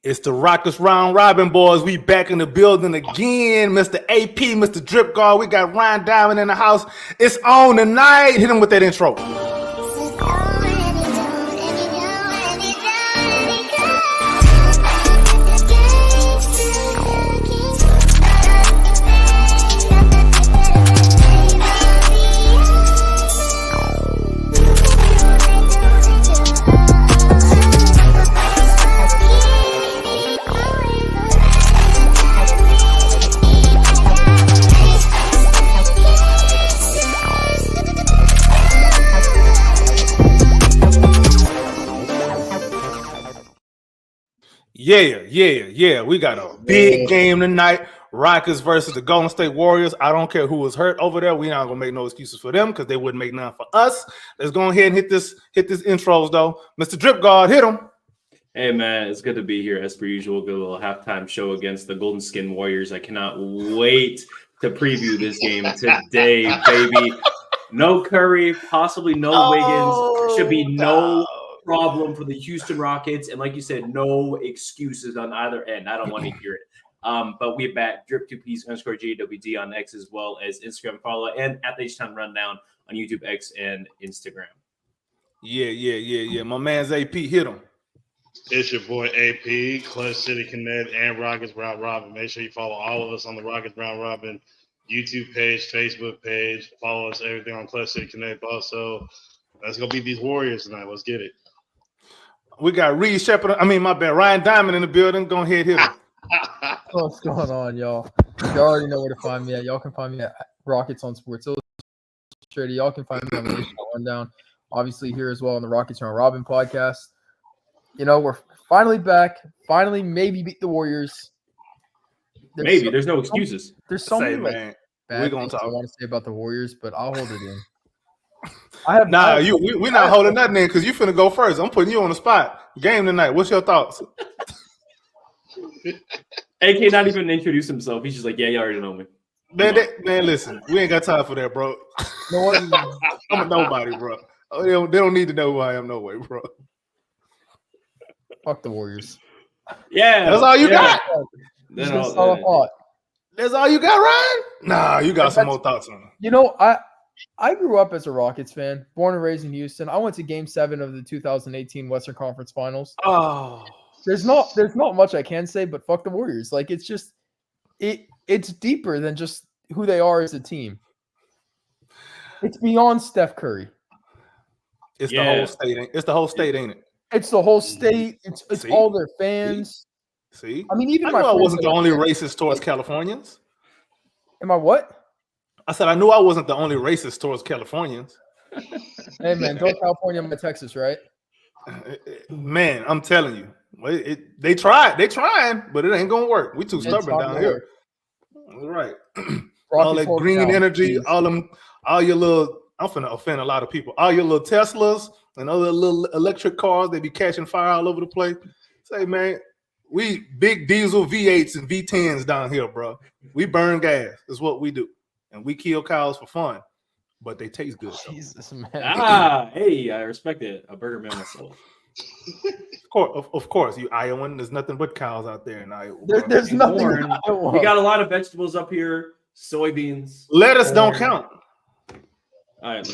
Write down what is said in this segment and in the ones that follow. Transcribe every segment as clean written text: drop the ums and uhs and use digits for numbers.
It's the Rockets Round Robin, boys. We back in the building again. Mr. AP, Mr. Drip Guard. We got Ryan Diamond in the house. It's on tonight. Hit him with that intro. Yeah. We got a big game tonight. Rockets versus the Golden State Warriors. I don't care who was hurt over there. We're not gonna make no excuses for them because they wouldn't make none for us. Let's go ahead and hit this intros though. Mr. Drip Guard, hit him. Hey man, it's good to be here as per usual. Good little halftime show against the Golden Skin Warriors. I cannot wait to preview this game today, baby. No Curry, possibly no Wiggins. Should be no problem for the Houston Rockets, and like you said, no excuses on either end. I don't want to hear it. But we're back. Drip2Ps_JWD on X as well as Instagram follow and at the TownRundown on YouTube, X, and Instagram. Yeah. My man's AP, hit him. It's your boy AP, Clutch City Connect, and Rockets Round Robin. Make sure you follow all of us on the Rockets Round Robin YouTube page, Facebook page. Follow us everything on Clutch City Connect. Also, let's go beat these Warriors tonight. Let's get it. We got Reed Shepard. Ryan Diamond in the building. Go ahead, hit him. What's going on, y'all? You already know where to find me at. Y'all can find me at Rockets on Sports Illustrated. Y'all can find me on the TownRundown. Obviously, here as well on the Rockets Round Robin podcast. You know, we're finally back. Finally, maybe beat the Warriors. There's no excuses. There's so many man. bad We're gonna things talk. I want to say about the Warriors, but I'll hold it in. We're not holding nothing in because you finna go first. I'm putting you on the spot. Game tonight. What's your thoughts? AK not even introduce himself. He's just like, yeah, you already know me. Man, listen, we ain't got time for that, bro. I'm a nobody, bro. They don't need to know who I am no way, bro. Fuck the Warriors. Yeah. That's all you got? That's all I thought. That's all you got, Ryan? Nah, you got some more thoughts on it. You know, I grew up as a Rockets fan, born and raised in Houston. I went to Game 7 of the 2018 Western Conference Finals. Oh. There's not much I can say, but fuck the Warriors. Like, it's just it's deeper than just who they are as a team. It's beyond Steph Curry. It's the whole state. It's the whole state, ain't it? It's the whole state. It's all their fans. See? I mean, even I knew I wasn't the only racist towards Californians. Am I what? I said I knew I wasn't the only racist towards Californians. Hey man, don't California, my Texas, right? Man, I'm telling you, they trying, but it ain't gonna work. We too stubborn down here. Right. All that green energy, all your little. I'm finna offend a lot of people. All your little Teslas and other little electric cars, they be catching fire all over the place. Say, man, we big diesel V8s and V10s down here, bro. We burn gas. That's what we do, and we kill cows for fun. But they taste good. Jesus, man. Hey, I respect it. A burger man myself. Of course, you Iowan. There's nothing but cows out there in Iowa. There's nothing. We got a lot of vegetables up here. Soybeans. Lettuce don't count. All right,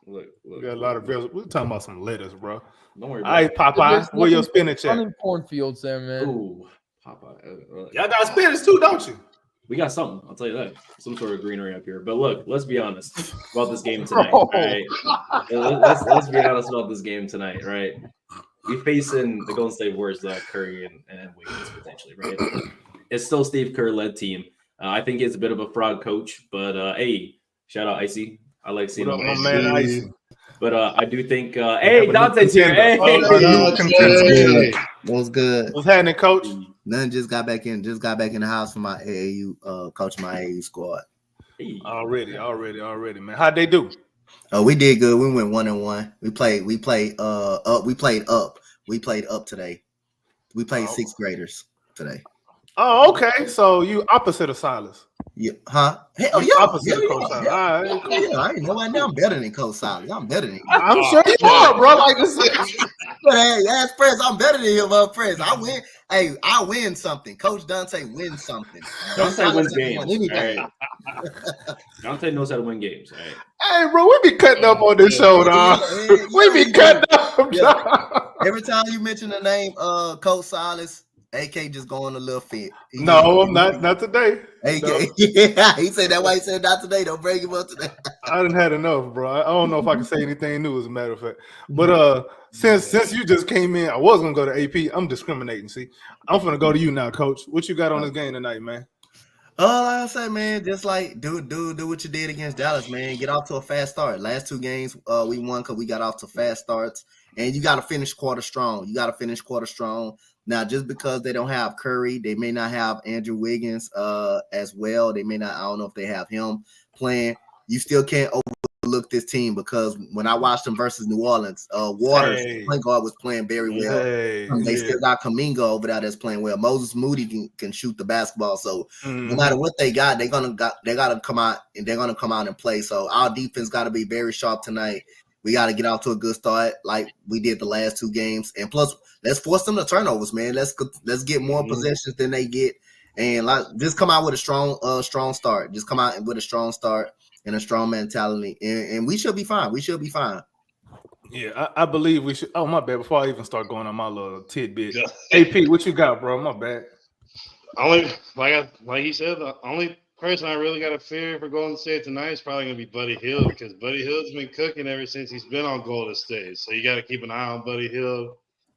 look. We got a lot of vegetables. We're talking about some lettuce, bro. Don't worry about it. All right, Popeye, where your spinach at? Running cornfields there, man. Ooh, Popeye. Y'all got spinach too, don't you? We got something. I'll tell you that. Some sort of greenery up here. But look, let's be honest about this game tonight. All right, let's be honest about this game tonight. Right, we facing the Golden State Warriors, Curry and Wiggins potentially. Right, it's still Steve Kerr led team. I think it's a bit of a fraud coach, but hey, shout out Icy. I like seeing him. Man, Icy. But I do think, hey, Dante's here. Hey, what's good? What's happening, Coach? Nothing. Just got back in the house for my AAU, coach my AAU squad. Hey. Already, man. How'd they do? We did good. We went 1-1. We played up today. We played sixth graders today. Oh, okay. So you opposite of Silas. Yeah, huh? Hell He's yeah. opposite of Coach Silas. All right, cool. Yeah, I ain't nobody now. I'm better than Coach Silas. I'm better than him. I'm sure you are, bro. Like this. But hey, ask Press. I'm better than him, Press. I win. Hey, I win something. Coach Dante wins something. Dante wins games. Anything. All right. Dante knows how to win games. All right. Hey, bro, we be cutting up on this show, dog. We be cutting up. Yeah. Every time you mention the name Coach Silas, AK just going a little fit. No, I'm not today. AK, No. yeah, he said that why he said not today. Don't bring him up today. I done had enough, bro. I don't know if I can say anything new, as a matter of fact. But since you just came in, I was gonna go to AP. I'm discriminating. See, I'm gonna go to you now, Coach. What you got on this game tonight, man? Like I say, man, just like do what you did against Dallas, man. Get off to a fast start. Last two games, we won because we got off to fast starts, and you got to finish quarter strong. Now, just because they don't have Curry, they may not have Andrew Wiggins as well. They may not. I don't know if they have him playing. You still can't overlook this team because when I watched them versus New Orleans, Waters, point guard, was playing very well. They still got Kuminga over there that's playing well. Moses Moody can shoot the basketball. So no matter what they got, they gotta come out and play. So our defense got to be very sharp tonight. We got to get off to a good start like we did the last two games. And plus, let's force them to turnovers, man. Let's get more possessions than they get. And just come out with a strong start. Just come out with a strong start and a strong mentality. And we should be fine. Yeah, I believe we should. Oh, my bad. Before I even start going on my little tidbit. AP, what you got, bro? My bad. Only like he said, the only person I really got to fear for Golden State tonight is probably going to be Buddy Hield because Buddy Hield's been cooking ever since he's been on Golden State. So you got to keep an eye on Buddy Hield.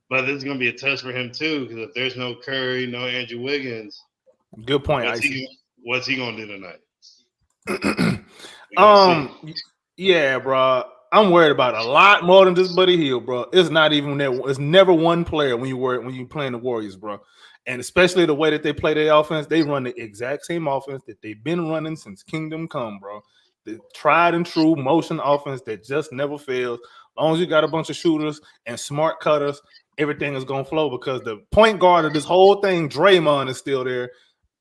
But this is going to be a test for him too because if there's no Curry, no Andrew Wiggins, good point. What's he going to do tonight? Yeah, bro. I'm worried about a lot more than just Buddy Hield, bro. It's not even that. It's never one player when you playing the Warriors, bro. And especially the way that they play their offense, they run the exact same offense that they've been running since Kingdom Come, bro. The tried and true motion offense that just never fails. As long as you got a bunch of shooters and smart cutters, everything is gonna flow because the point guard of this whole thing, Draymond, is still there.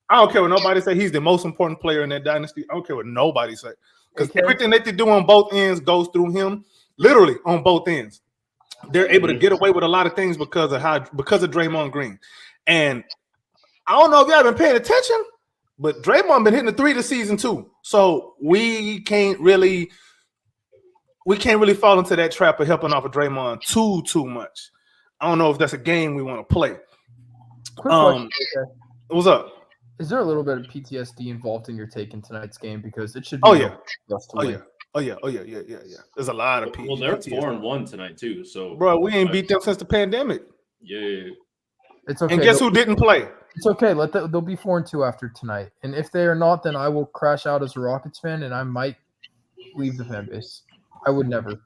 I don't care what nobody say. He's the most important player in that dynasty. I don't care what nobody say. Because everything that they do on both ends goes through him, literally on both ends. They're able to get away with a lot of things because of Draymond Green. And I don't know if y'all been paying attention, but Draymond been hitting the three this season too. So we can't really fall into that trap of helping off of Draymond too much. I don't know if that's a game we want to play. Quick question, what's up? Is there a little bit of PTSD involved in your take in tonight's game? Because it should be yeah. There's a lot of PTSD. Well, they're 4-1 tonight too. So, bro, we ain't beat them since the pandemic. Yeah. It's okay. And guess who didn't play? It's okay. They'll be 4-2 after tonight. And if they are not, then I will crash out as a Rockets fan, and I might leave the fan base. I would never.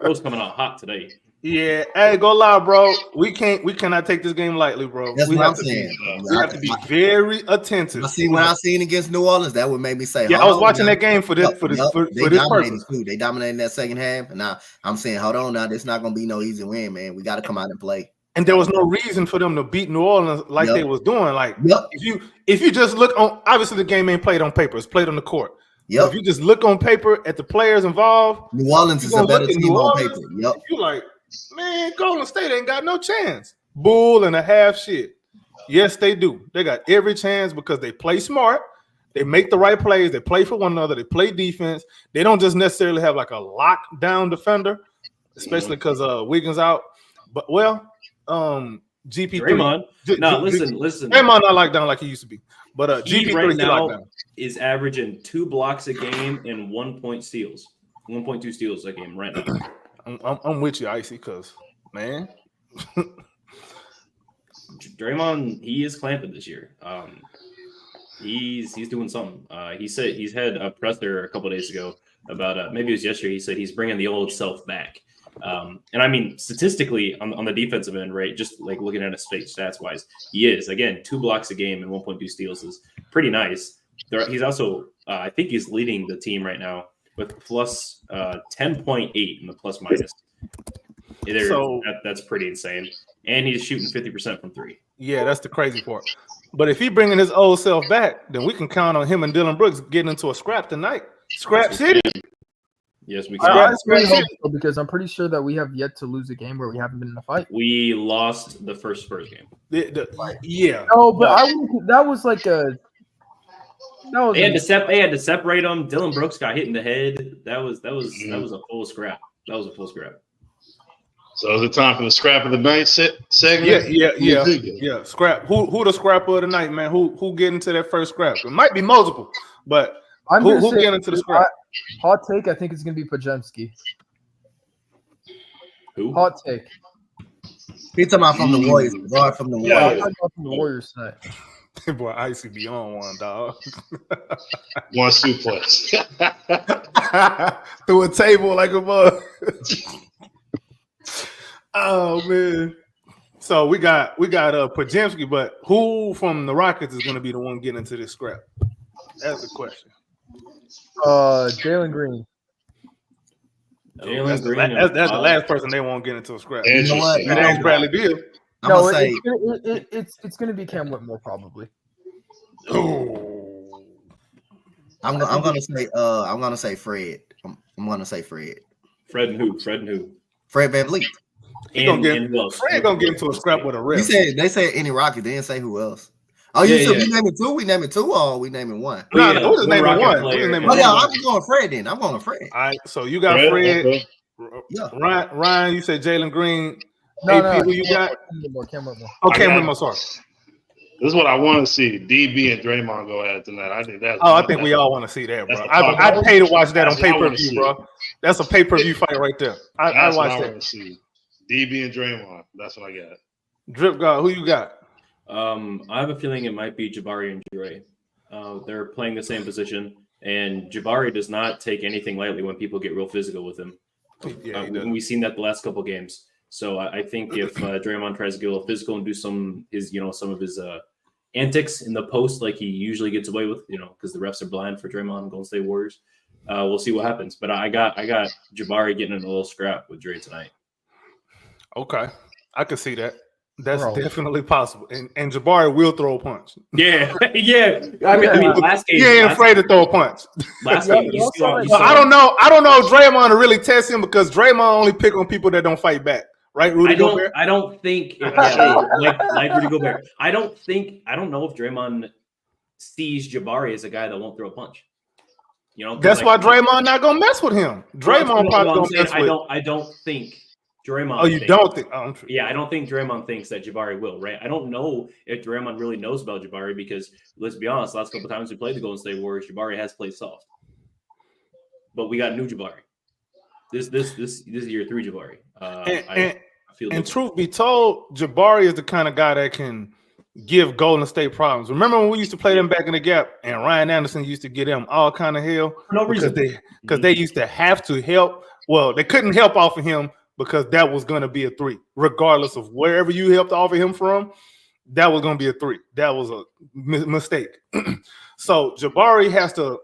Bro's coming out hot today. Yeah, hey, go live, bro. We cannot take this game lightly, bro. That's we what have I'm to saying. We have to be very attentive. When I seen against New Orleans, that would make me say, yeah, I was watching that game for this purpose. They dominated that second half, and now I'm saying, hold on, now this not gonna be no easy win, man. We got to come out and play. And there was no reason for them to beat New Orleans like they was doing. Like if you just look on, obviously the game ain't played on paper; it's played on the court. If you just look on paper at the players involved, New Orleans is a better team on paper. You like, man, Golden State ain't got no chance. Bull and a half shit. Yes, they do. They got every chance because they play smart. They make the right plays. They play for one another. They play defense. They don't just necessarily have like a lockdown defender, especially because Wiggins out. But GP3. Draymond. Listen. Draymond not locked down like he used to be. But GP3 right now is averaging 2 blocks a game and 1 point steals. 1.2 steals a game right now. I'm with you, Icy, because, man. Draymond, he is clamping this year. He's doing something. He said he's had a presser a couple of days ago about maybe it was yesterday. He said he's bringing the old self back. And I mean, statistically on the defensive end, right? Just like looking at his stats wise, he is again 2 blocks a game and 1.2 steals is pretty nice. He's also, I think he's leading the team right now with plus 10.8 in the plus minus. So that's pretty insane. And he's shooting 50% from 3. Yeah, that's the crazy part. But if he bringing his old self back, then we can count on him and Dylan Brooks getting into a scrap tonight. Scrap City. Yes, we can. I really hope so, because I'm pretty sure that we have yet to lose a game where we haven't been in a fight. We lost the first game. Yeah. No, but that was like a. They had to separate them. Dylan Brooks got hit in the head. That was a full scrap. That was a full scrap. So is it time for the scrap of the night segment? Yeah. Scrap. Who the scrap of the night, man? Who get into that first scrap? It might be multiple, but who get into the scrap? Hot take. I think it's gonna be Pajemski. Who? Hot take. He's talking about from the Warriors. Guard from the Warriors. Yeah, I'm talking about from the Warriors tonight. Boy, Icy be on one, dog. One suplex. Through a table like a bug. Oh man. So we got Pajemski, but who from the Rockets is gonna be the one getting into this scrap? That's the question. Jalen Green. That's the last person they won't get into a scrap. You know what? That ain't Bradley Beal. No, it's gonna be Cam Whitmore probably. Oh. I'm gonna say Fred. I'm gonna say Fred. Fred and who? Fred VanVleet. Fred gonna get into a scrap with a ref. They said any Rocket. They didn't say who else. Oh, you said we naming two? We naming two, or we naming one? No, we're just naming one. I'm going Fred then. I'm going Fred. All right, so you got Fred. Yeah. Ryan, you said Jalen Green. AP, who you got? Cam Whitmore. Oh, Cam Whitmore, sorry. This is what I want to see. DB and Draymond go at it tonight. I think that's. I think we all want to see that, bro. I'd pay to watch that on pay-per-view, bro. That's a pay-per-view fight right there. I watch that. See. DB and Draymond. That's what I got. Drip God, who you got? I have a feeling it might be Jabari and Dre. They're playing the same position, and Jabari does not take anything lightly when people get real physical with him. We've seen that the last couple games. So I think if Draymond tries to get a little physical and do some of his antics in the post like he usually gets away with, because the refs are blind for Draymond and Golden State Warriors, we'll see what happens. But I got Jabari getting in a little scrap with Dre tonight. Okay, I can see that. That's definitely possible. And Jabari will throw a punch. Yeah. I mean, last game, he ain't afraid to throw a punch. Last game, I don't know if Draymond will really test him, because Draymond only pick on people that don't fight back. Right, Rudy Gobert? I don't think like Rudy Gobert. I don't know if Draymond sees Jabari as a guy that won't throw a punch. That's why Draymond not gonna mess with him. Draymond probably gonna mess with him. I don't think Draymond. Oh, you don't think? Yeah, I don't think Draymond thinks that Jabari will. Right? I don't know if Draymond really knows about Jabari, because let's be honest, last couple times we played the Golden State Warriors, Jabari has played soft, but we got new Jabari. This is year 3 Jabari. And truth be told, Jabari is the kind of guy that can give Golden State problems. Remember when we used to play them back in the gap, and Ryan Anderson used to get them all kind of hell for no reason, because they used to have to help. Well, they couldn't help off of him because that was going to be a 3, regardless of wherever you helped off of him from. That was going to be a 3. That was a mistake. So Jabari has to.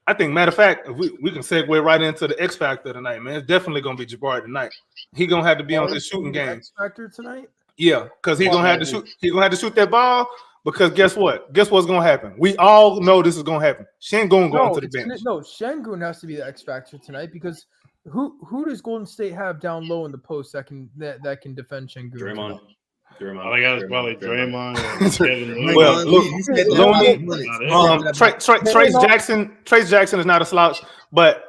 I think, matter of fact, we can segue right into the X Factor tonight, man. It's definitely gonna be Jabari tonight. He gonna have to be on this shooting game. X Factor tonight? Yeah, because he's gonna have to shoot. He's gonna have to shoot that ball. Because guess what? Guess what's gonna happen? We all know this is gonna happen. Şengün going to the bench. Şengün has to be the X Factor tonight, because who does Golden State have down low in the post that can defend Şengün? Draymond. All I got is probably Draymond and Kevin. Well, look, Trace Jackson is not a slouch, but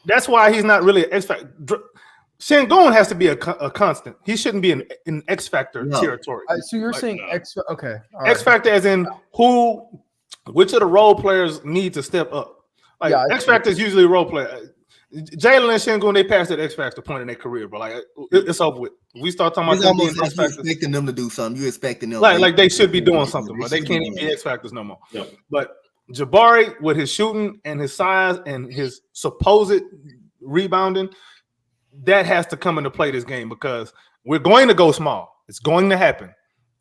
that's why he's not really an X Factor. Şengün has to be a constant. He shouldn't be in X Factor territory. So you're saying X? Okay, X Factor as in which of the role players need to step up. Like X Factor is usually a role player. Jalen and Şengün, they passed that X Factor point in their career, but like it's over with. We start talking about them X Factors. Expecting them to do something. You expecting them like they should be doing something, but they can't even be X Factors no more. Yep. But Jabari, with his shooting and his size and his supposed rebounding, that has to come into play this game, because we're going to go small. It's going to happen.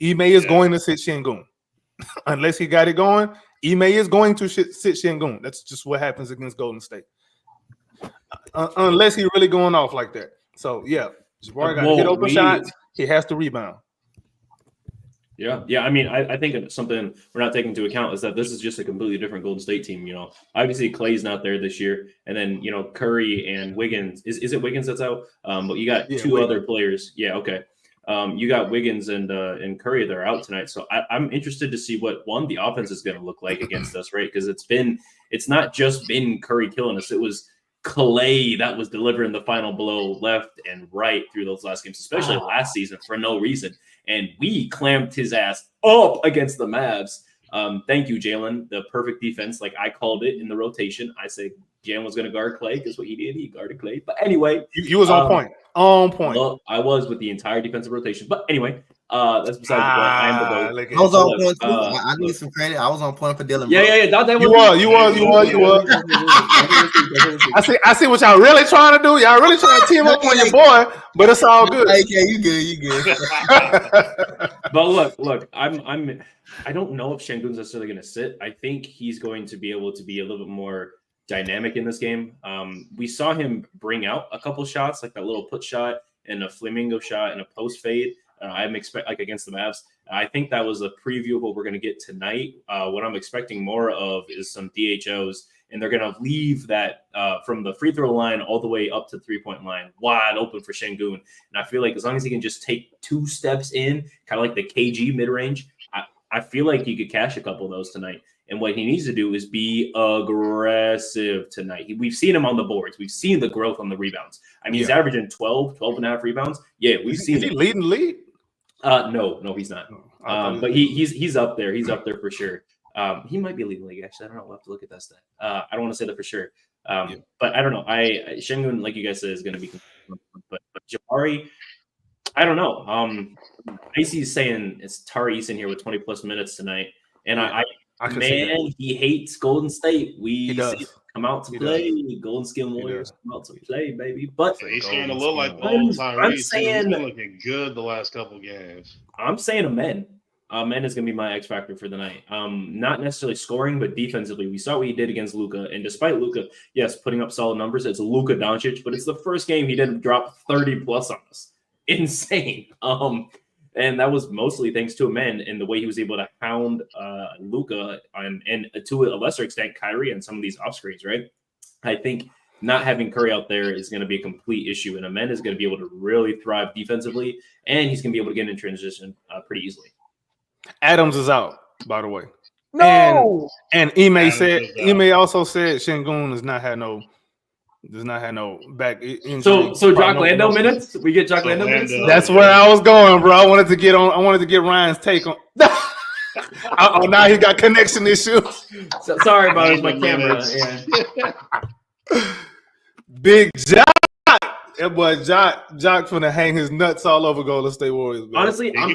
Ime is going to sit Şengün. Unless he got it going, Ime is going to sit Şengün. That's just what happens against Golden State. Unless he's really going off like that. So, yeah, Jabari got to hit open shots. He has to rebound. Yeah. I mean, I think something we're not taking into account is that this is just a completely different Golden State team. Obviously Clay's not there this year, and then Curry and Wiggins. Is it Wiggins that's out? But you got two Wiggins. other players. Yeah, okay. You got Wiggins and Curry that are out tonight. So I'm interested to see what the offense is going to look like against us, right? Because it's not just been Curry killing us. It was Clay that was delivering the final blow left and right through those last games, especially last season for no reason. And we clamped his ass up against the Mavs. Thank you, Jalen. The perfect defense, like I called it in the rotation. I said Jalen was going to guard Clay because what he did, he guarded Clay. But anyway, you was on point. On point. Well, I was with the entire defensive rotation. But anyway, that's besides the point. I am the GOAT. I was on point too. I need some credit. I was on point for Dylan. Yeah. You was. I see what y'all really trying to do. Y'all really trying to team up on your boy, but it's all good. Hey, you good. But look, I don't know if Şengün's necessarily going to sit. I think he's going to be able to be a little bit more dynamic in this game. We saw him bring out a couple shots, like that little put shot and a flamingo shot and a post fade. I'm expect like against the Mavs. I think that was a preview of what we're going to get tonight. What I'm expecting more of is some DHOs, and they're going to leave that from the free throw line all the way up to 3-point line wide open for Şengün. And I feel like as long as he can just take 2 steps in, kind of like the KG mid range, I feel like he could cash a couple of those tonight. And what he needs to do is be aggressive tonight. We've seen him on the boards. We've seen the growth on the rebounds. I mean, he's averaging 12 and a half rebounds. Yeah, we've seen it. Is he leading the league? No, he's not. But he's up there. He's up there for sure. He might be leading the league, actually. I don't know. We'll have to look at that stat. I don't want to say that for sure. But I don't know. Şengün, like you guys said, is going to be – but Jabari, I don't know. Icy's saying it's Tari Eason here with 20-plus minutes tonight. And he hates Golden State. We see him come out to play. Golden Skin Warriors come out to play, baby. But he's starting to look like the old Tyrese. He's been looking good the last couple games. I'm saying Amen. Amen is going to be my X factor for the night. Not necessarily scoring, but defensively. We saw what he did against Luka. And despite Luka, yes, putting up solid numbers, it's Luka Doncic, but it's the first game he didn't drop 30-plus on us. Insane. And that was mostly thanks to Amen and the way he was able to hound Luka and to a lesser extent Kyrie and some of these off screens, right? I think not having Curry out there is going to be a complete issue, and Amen is going to be able to really thrive defensively, and he's going to be able to get in transition pretty easily. Adams is out, by the way. No. And Ime also said Şengün does not have no back injury. So Jock Landale minutes? We get Jock Landale minutes? That's where I was going, bro. I wanted to get Ryan's take on. Now he got connection issues. So, sorry about it, my camera. Yeah. Big Jock. That boy Jock finna hang his nuts all over Golden State Warriors. Man. Honestly, I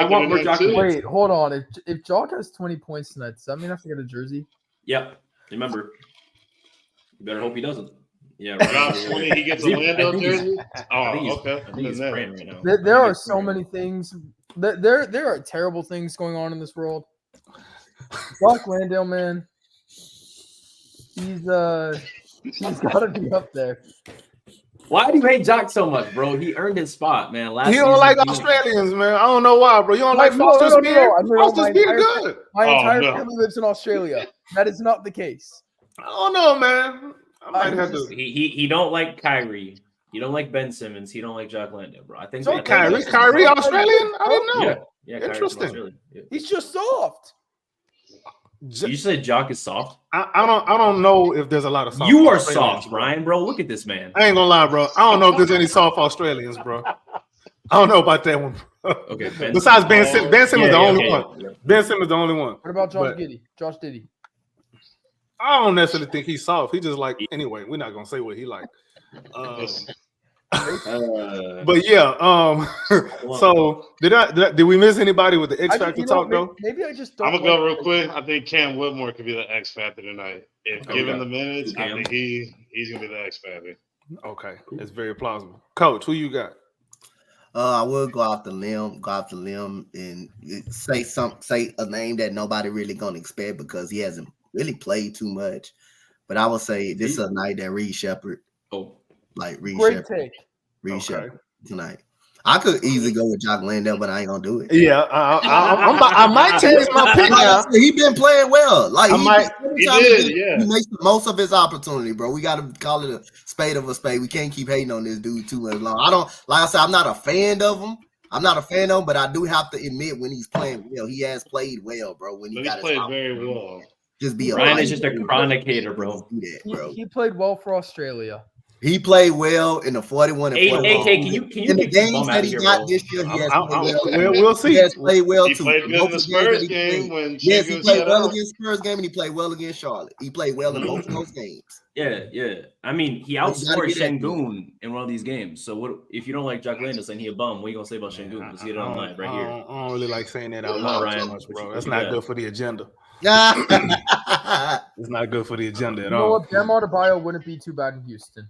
want more Jock. Wait, hold on. If Jock has 20 points tonight, does that mean I have to get a jersey? Yep. Remember, you better hope he doesn't. Yeah, right. 20, he gets a Lando jersey. Okay. I think he's praying right now. There are so many things. There are terrible things going on in this world. Jock Landale, man, he's got to be up there. Why do you hate Jock so much, bro? He earned his spot, man. He don't like Australians, man. I don't know why, bro. You don't like Foster's Spear? Foster's Spear good. My entire family lives in Australia. That is not the case. I don't know, man. I might have to. He don't like Kyrie. He don't like Ben Simmons. He don't like Jock Landale, bro. I think Kyrie Australian? I didn't know. Yeah, interesting. Yeah. He's just soft. You said Jock is soft. I don't know if there's a lot of soft. You are soft, Ryan, bro. Look at this man. I ain't gonna lie, bro. I don't know if there's any soft Australians, bro. I don't know about that one. Okay. Besides Ben Simmons, Ben Simmons the only one. Yeah. Ben Simmons the only one. What about Josh Giddey? I don't necessarily think he's soft. He just like anyway. We're not gonna say what he like. But yeah. So did we miss anybody with the X Factor talk though? Maybe I just don't. I'm gonna go real quick. I think Cam Whitmore could be the X Factor tonight. If given the minutes, I think he's gonna be the X Factor. Okay, that's very plausible. Coach, who you got? I will go off the limb, and say a name that nobody really gonna expect because he hasn't really played too much. But I would say this is a night that Reed Shepherd. Oh, like Reed Great Shepherd. take. Reed Shepherd tonight. I could easily go with Jock Landale, but I ain't gonna do it. Yeah, I might change my pick now. He been playing well. Like He makes the most of his opportunity, bro. We gotta call it a spade of a spade. We can't keep hating on this dude too much long. I don't like I said, I'm not a fan of him. But I do have to admit when he's playing well, he has played well, bro. When he got played very well. Just be Ryan is just a chronic hater, bro. He played well for Australia. He played well in the 41 and 41. AK, can you in the games that he got this year, he has played well. We'll see. He has played well He too. played good in the Spurs game when yes, he played well out. against Spurs game and he played well against Charlotte. He played well in both of those games. Yeah. I mean, he outscored Şengün in one of these games. So what if you don't like Jock Landale saying he a bum? What are you gonna say about Şengün? Let's get it online right here. I don't really like saying that out loud, Ryan, much, bro. That's not good for the agenda. It's not good for the agenda at all. Bam Adebayo wouldn't be too bad in Houston.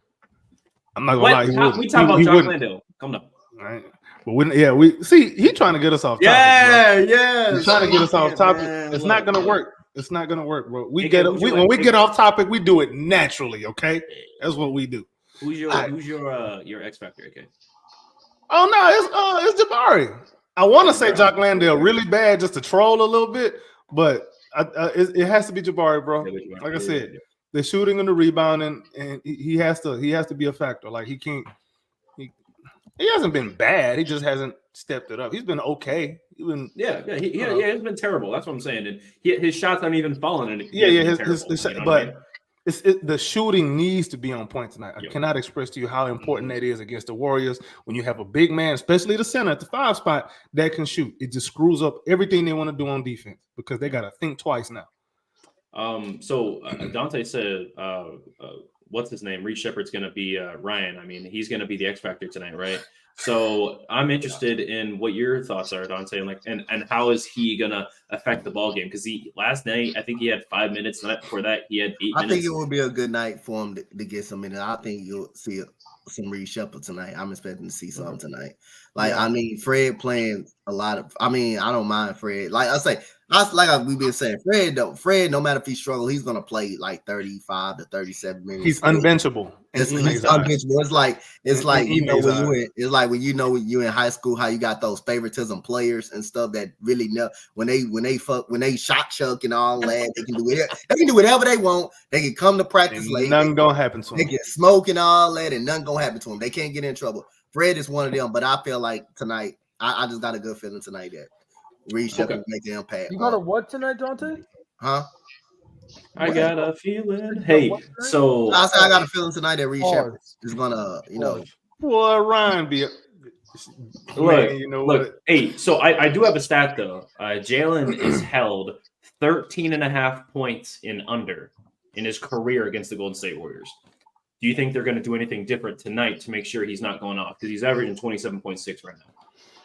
I'm not gonna lie. He wouldn't. We talk about Jock Landale. Come on. Right. But we see he trying to get us off topic. Yeah. He's trying to get us off topic. It's not gonna work. It's not gonna work, bro. When we get off topic, we do it naturally. Okay, that's what we do. Who's your X Factor? Okay. Oh no, it's Jabari. I want to say Jock Landale really bad just to troll a little bit, but it has to be Jabari, bro. Like I said, the shooting and the rebounding, and he has to be a factor. Like he hasn't been bad. He just hasn't stepped it up. He's been okay. He has been terrible. That's what I'm saying. And his shots aren't even falling. The shooting needs to be on point tonight. I cannot express to you how important that is against the Warriors when you have a big man, especially the center at the 5 spot, that can shoot. It just screws up everything they want to do on defense because they got to think twice now. So Dante said, what's his name? Reed Shepherd's going to be Ryan. I mean, he's going to be the X Factor tonight, right? So I'm interested in what your thoughts are, Dante, and how is he going to affect the ball game? Because last night, I think he had 5 minutes. For that, he had 8 minutes. I think it will be a good night for him to get some minutes. I think you'll see some Reed Shepherd tonight. I'm expecting to see something tonight. I mean, Fred playing a lot of. I mean, I don't mind Fred. Like I say, we've been saying, Fred, no matter if he struggles, he's gonna play like 35 to 37 minutes. He's unbenchable. He's unbenchable. It's like when you're in high school, how you got those favoritism players and stuff that really know when they shot chuck and all that, they can do it. They can do whatever they want. They can come to practice late. Nothing gonna happen to them. They get smoke and all that, and nothing gonna happen to them. They can't get in trouble. Fred is one of them, but I feel like tonight, I just got a good feeling tonight that Reed Shepherd will make the impact. You got a what tonight, Dante? Huh? I got a feeling. Hey, so I got a feeling tonight that Reed Shepherd is gonna, Boy, Ryan be. Look. Hey, so I do have a stat though. Jalen is held 13.5 points in under in his career against the Golden State Warriors. Do you think they're going to do anything different tonight to make sure he's not going off? Because he's averaging 27.6 right now.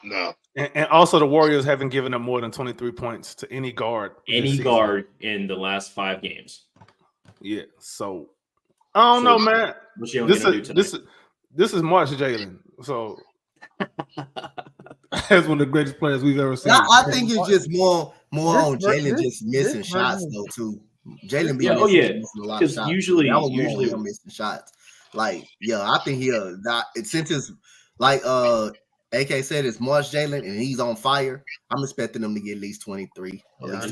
No. And also the Warriors haven't given up more than 23 points to any guard. Any guard in the last 5 games. Yeah. So I don't know, man. What's Jalen going to do tonight? This is March Jalen. So that's one of the greatest players we've ever seen. I think it's just more on Jalen just missing shots though too. Jalen be missing a lot of shots. Usually missing shots. I think he'll not since it's AK said it's March Jalen and he's on fire. I'm expecting him to get at least 23.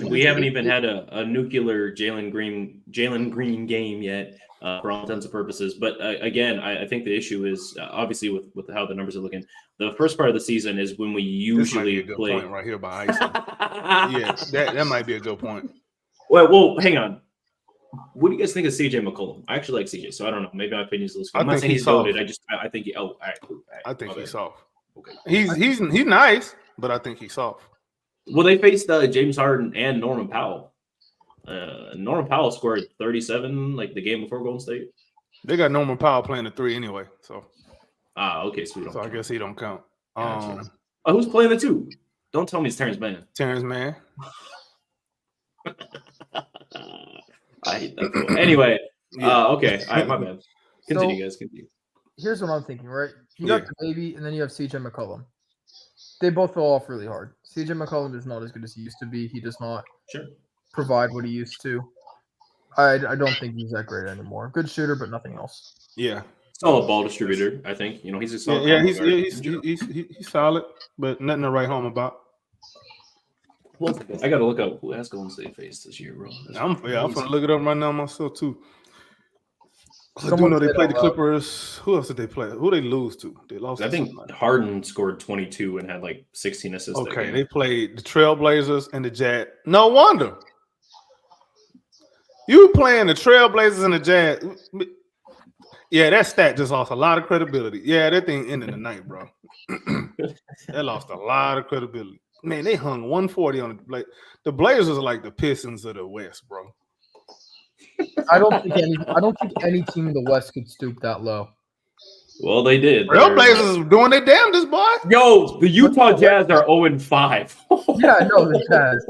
We haven't even had a nuclear Jalen Green game yet for all intents and purposes. But again, I think the issue is obviously with how the numbers are looking. The first part of the season is when we usually this might be a good play point right here by Ice. Yeah, that might be a good point. Well, hang on. What do you guys think of CJ McCollum? I actually like CJ, so I don't know. Maybe my opinion's a little. I'm not saying he's goated. I think he. Oh, all right, cool. I think he's soft. Okay, he's nice, but I think he's soft. Well, they faced James Harden and Norman Powell. Norman Powell scored 37 the game before Golden State. They got Norman Powell playing the 3 anyway, so. Okay, so I guess he don't count. Who's playing the 2? Don't tell me it's Terrence Mann. Terrence Mann. I hate that. Anyway, okay. All right, my bad. Continue, guys. Continue. Here's what I'm thinking, right? You got the baby, and then you have CJ McCollum. They both fell off really hard. CJ McCollum is not as good as he used to be. He does not provide what he used to. I don't think he's that great anymore. Good shooter, but nothing else. Yeah. Solid ball distributor, I think. You know, he's a solid. He's solid, but nothing to write home about. I gotta look up who has Golden State faced this year, bro. I'm gonna look it up right now myself too. I do know they played the Clippers. Who else did they play? Who they lose to? They lost. I think Harden scored 22 and had like 16 assists. Okay, they played the Trailblazers and the Jazz. No wonder. You playing the Trailblazers and the Jazz. Yeah, that stat just lost a lot of credibility. Yeah, that thing ended the night, bro. That lost a lot of credibility. Man, they hung 140 on the Blazers are like the Pistons of the West, bro. I don't think any team in the West could stoop that low. Well, they did. Trailblazers doing their damnedest, boy. Yo, the Utah Jazz are 0-5. Yeah, no, the Jazz.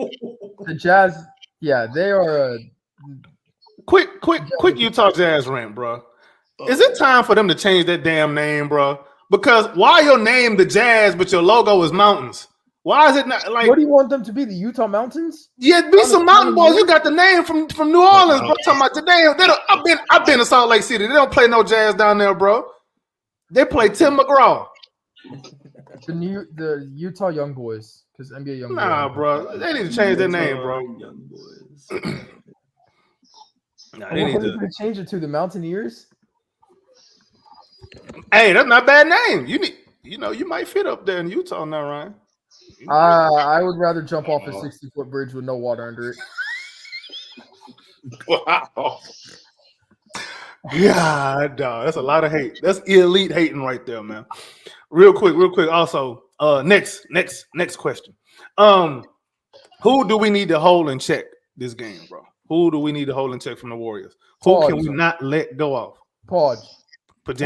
The Jazz, yeah, they are. Quick Utah Jazz rant, bro. Is it time for them to change that damn name, bro? Because why your name the Jazz, but your logo is mountains? Why is it not like? What do you want them to be? The Utah Mountains? Yeah, be some mountain boys. You got the name from New Orleans, bro. Talking about today. I've been to Salt Lake City. They don't play no Jazz down there, bro. They play Tim McGraw. The Utah Young Boys, because NBA Young Boys. Nah, bro. They need to change their name, bro. Young Boys. They need to change it to the Mountaineers. Hey, that's not a bad name. You might fit up there in Utah now, Ryan. I would rather jump off a 60-foot bridge with no water under it. Wow. Yeah, dog. That's a lot of hate. That's elite hating right there, man. Real quick. Also, next question. Who do we need to hold and check this game, bro? Who do we need to hold and check from the Warriors? Who can we not let go of? Podge. Okay.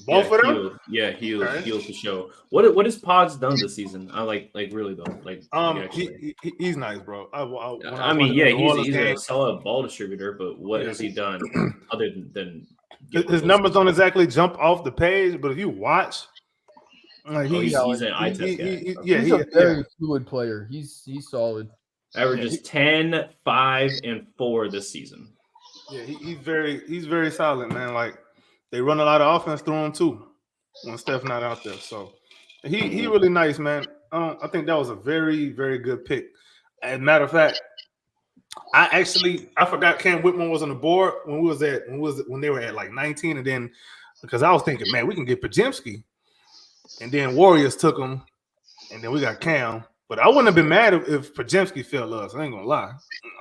Both of them? Healed for show. What has Pods done this season? I like really though. Like he's nice, bro. He's a solid ball distributor, but what has he done other than his numbers don't exactly jump off the page, but if you watch, he's an eye test guy. He's a very fluid player. He's solid. Averages 10, 5, and 4 this season. Yeah, he's very solid, man. Like they run a lot of offense through him too when Steph's not out there. So he really nice, man. I think that was a very, very good pick. As a matter of fact, I forgot Cam Whitman was on the board when they were at like 19, and then because I was thinking, man, we can get Pajemski, and then Warriors took him, and then we got Cam. But I wouldn't have been mad if Pajemski fell to us. I ain't gonna lie.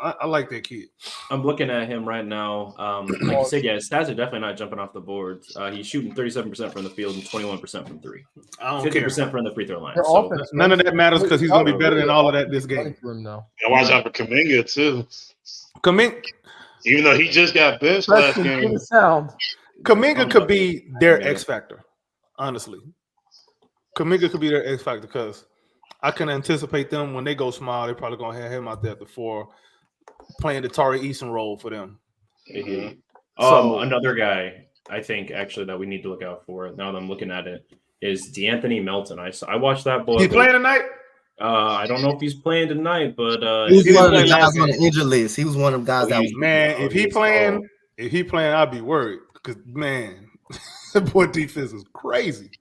I like that kid. I'm looking at him right now. Like you said, his stats are definitely not jumping off the board. He's shooting 37% from the field and 21% from there. I don't 50% care. From the free throw line. So none of that matters because he's gonna be better than all of that this game. And watch out for Kuminga too. Even though he just got benched last game. Kuminga could be their X factor. Honestly, Kuminga could be their X factor because I can anticipate them when they go small. They're probably gonna have him out there at the 4, playing the Tari Eason role for them. Mm-hmm. So another guy I think actually that we need to look out for now that I'm looking at it is DeAnthony Melton. I watched that boy. He playing tonight? I don't know if he's playing tonight, but he was one of the guys on the injury list. He was one of them guys that was if he playing, I'd be worried because man, that boy defense is crazy.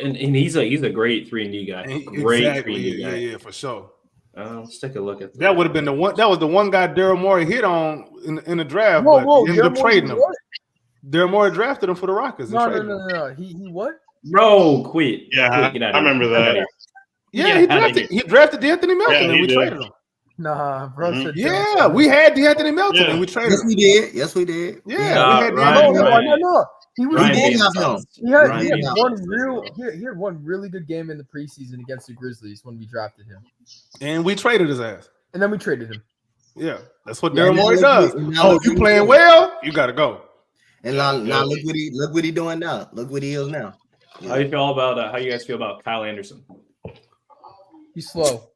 And he's a great 3-and-D guy. Great 3-and-D guy. Yeah, for sure. Let's take a look at that. Would have been the one. That was the one guy Daryl Morey hit on in the draft, but he ended up trading him. Daryl Morey drafted him for the Rockets. No. He what? Bro, quit. Yeah, I remember that. Yeah, he drafted DeAnthony Melton and we traded him. Nah, bro. Mm-hmm. We had DeAnthony Melton and we traded him. Yes, we did. Yeah, we had DeAnthony. No. He had one really good game in the preseason against the Grizzlies when we drafted him. And we traded his ass. And then we traded him. Yeah, that's what Daryl Morey does. You playing well, you got to go. And now look what he doing now. Look what he is now. Yeah. How you guys feel about Kyle Anderson? He's slow.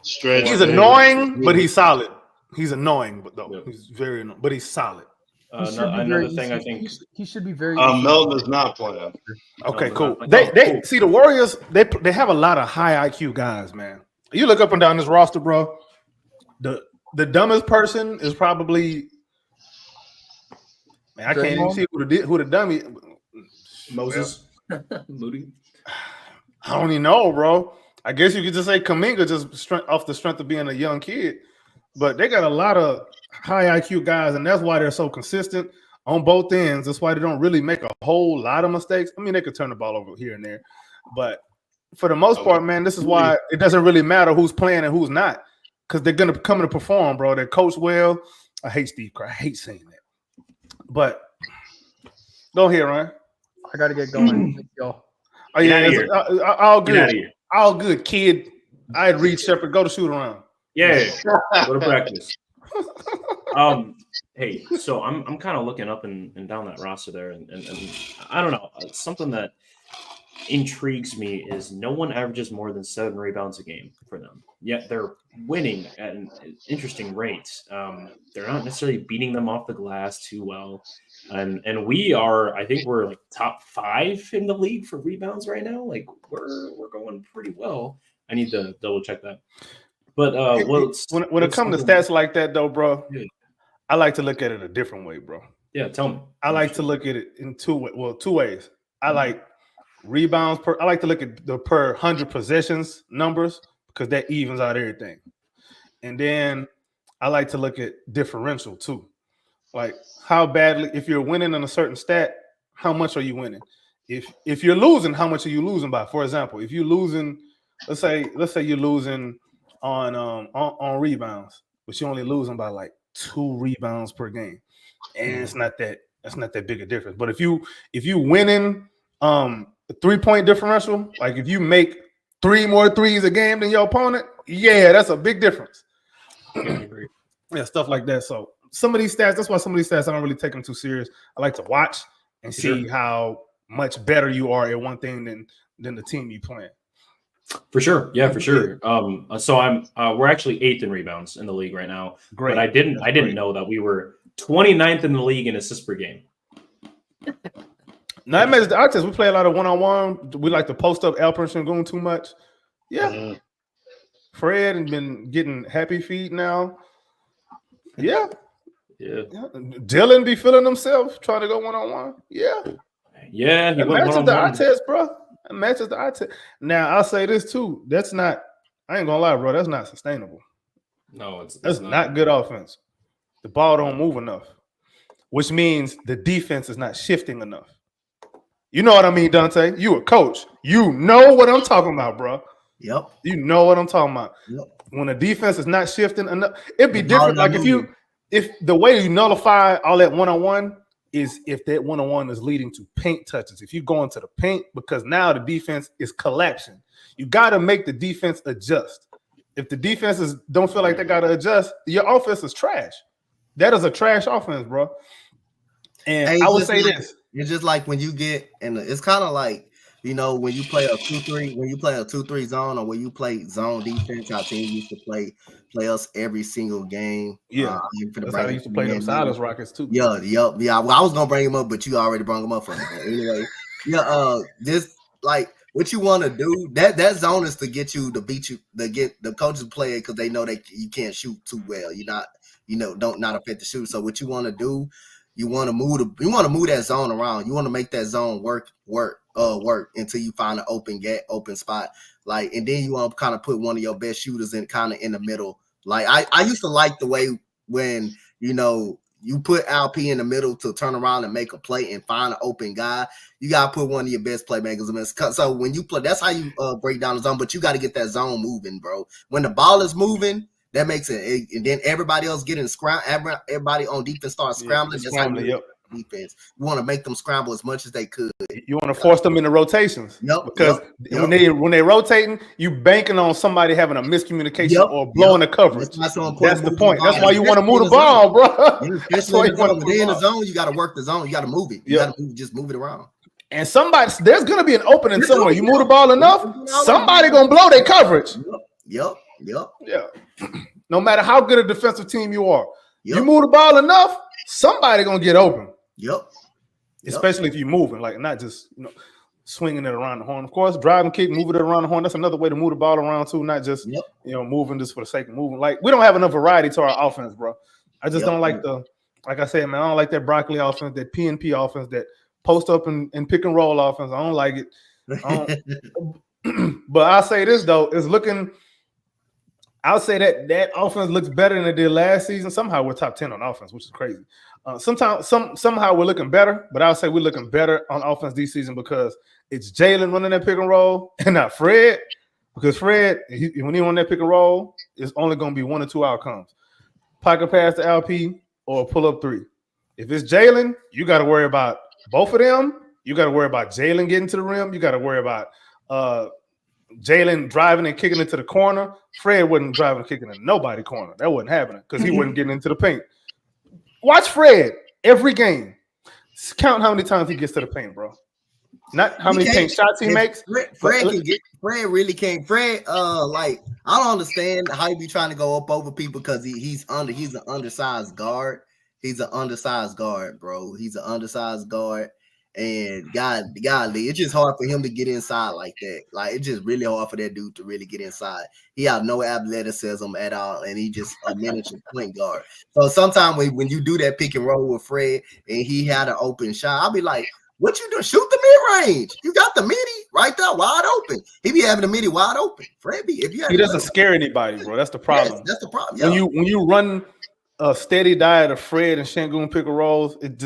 He's annoying, but he's solid. He's annoying, but he's very annoying, but he's solid. Another thing I think he should be very. Melton is not playing. Okay, cool. They see the Warriors. They have a lot of high IQ guys, man. You look up and down this roster, bro. The dumbest person is probably Man, I can't even see who the dummy. Moses. Moody. I don't even know, bro. I guess you could just say Kuminga just off the strength of being a young kid. But they got a lot of high IQ guys, and that's why they're so consistent on both ends. That's why they don't really make a whole lot of mistakes. I mean, they could turn the ball over here and there. But for the most part, man, this is why it doesn't really matter who's playing and who's not, because they're going to come to perform, bro. They're coached well. I hate Steve Kerr. I hate saying that. But go ahead, Ryan. I got to get going. Y'all. Oh, yeah. All good. All good, kid. I'd read Shepard. Go to shoot around. Yeah. Go to practice. Hey, so I'm kind of looking up and down that roster there, and I don't know, something that intrigues me is no one averages more than 7 rebounds a game for them. Yet they're winning at an interesting rate. They're not necessarily beating them off the glass too well, and we are. I think we're like top 5 in the league for rebounds right now. Like we're going pretty well. I need to double check that. But when it comes to stats like that, though, bro, I like to look at it a different way, bro. Yeah, tell me. I like to look at it in two ways. I like rebounds per. I like to look at the per 100 possessions numbers because that evens out everything. And then I like to look at differential too, like how badly, if you're winning in a certain stat, how much are you winning? If you're losing, how much are you losing by? For example, if you're losing, let's say you're losing on rebounds, but you're only losing by like 2 rebounds per game, and that's not that big a difference. But if you winning 3-point differential, like if you make 3 more threes a game than your opponent, yeah, that's a big difference. Yeah, stuff like that. So some of these stats, that's why some of these stats I don't really take them too serious. I like to watch and see how much better you are at one thing than the team you playing. For sure. Yeah, for sure. So we're actually 8th in rebounds in the league right now. Great. But I didn't know that we were 29th in the league in assists per game. Now, that makes the artists. We play a lot of one-on-one. We like to post up Alperen Sengun too much. Yeah. Fred has been getting happy feet now. Yeah. Dylan be feeling himself trying to go one-on-one. Yeah. Yeah. It matches the eye test, bro. It matches the eye test. Now, I'll say this too. That's not, I ain't gonna lie, bro. That's not sustainable. No, that's not good offense. The ball don't move enough, which means the defense is not shifting enough. You know what I mean, Dante? You a coach. You know what I'm talking about, bro. Yep. You know what I'm talking about. Yep. When the defense is not shifting enough, it'd be different. Like if the way you nullify all that one-on-one is if that one-on-one is leading to paint touches. If you go into the paint, because now the defense is collapsing. You got to make the defense adjust. If the defenses don't feel like they got to adjust, your offense is trash. That is a trash offense, bro. And I would say this. It's just like when you get, and it's kind of like, you know, when you play a 2-3, when you play a 2-3 zone, or when you play zone defense, our team used to play us every single game. Yeah, that's how they used to play them Silas Rockets too. Yeah. Well, I was gonna bring him up, but you already brought him up for me. Anyway, just like what you want to do. That zone is to get you to beat you, to get the coaches play it because they know you can't shoot too well. You're not, not a fit to shoot. So what you want to do, you want to move that zone around. You want to make that zone work until you find an open spot. Like, and then you want to kind of put one of your best shooters in the middle. Like I used to like the way when, you put LP in the middle to turn around and make a play and find an open guy. You got to put one of your best playmakers in. So when you play, that's how you break down the zone, but you got to get that zone moving, bro. When the ball is moving, that makes it, and then everybody else getting everybody on defense starts scrambling. That's how you defense. You want to make them scramble as much as they could. You want to force them into rotations. Because when they rotating, you banking on somebody having a miscommunication or blowing the coverage. That's the point. That's why you want to move the ball, bro. That's why you want to move in the zone. You got to work the zone. You got to move it. You got to just move it around. And there's going to be an opening somewhere. You move the ball enough, somebody going to blow their coverage. Yep. Yeah. No matter how good a defensive team you are, you move the ball enough, somebody going to get open. Yep. Especially if you're moving, like not just swinging it around the horn. Of course, driving, kick, moving it around the horn. That's another way to move the ball around too, not just moving just for the sake of moving. Like we don't have enough variety to our offense, bro. I just don't like Like I said, man, I don't like that broccoli offense, that PNP offense, that post up and pick and roll offense. I don't like it. But I'll say this though, it's looking. I'll say that offense looks better than it did last season. Somehow we're top 10 on offense, which is crazy. Somehow we're looking better, but I'll say we're looking better on offense this season because it's Jalen running that pick and roll and not Fred. Because Fred, when he on that pick and roll, it's only going to be one or two outcomes: pocket pass to LP or pull up three. If it's Jalen, you got to worry about both of them. You got to worry about Jalen getting to the rim. You got to worry about Jalen driving and kicking into the corner. Fred wasn't driving and kicking in nobody corner. That wasn't happening because he wasn't getting into the paint. Watch Fred every game. Count how many times he gets to the paint, bro. Not how many paint shots he makes. Fred can get. Fred really can't. Fred, like I don't understand how he be trying to go up over people because he's an undersized guard. He's an undersized guard, bro. He's an undersized guard. And golly, it's just hard for him to get inside like that. Like it's just really hard for that dude to really get inside. He have no athleticism at all, and he just a miniature point guard. So sometimes when you do that pick and roll with Fred, and he had an open shot, I'll be like, "What you doing? Shoot the mid range. You got the midi right there, wide open. He be having the midi wide open. Fred be if you he doesn't scare anybody, bro. That's the problem. Yes, that's the problem. Yeah. When you run a steady diet of Fred and Şengün pick and rolls, it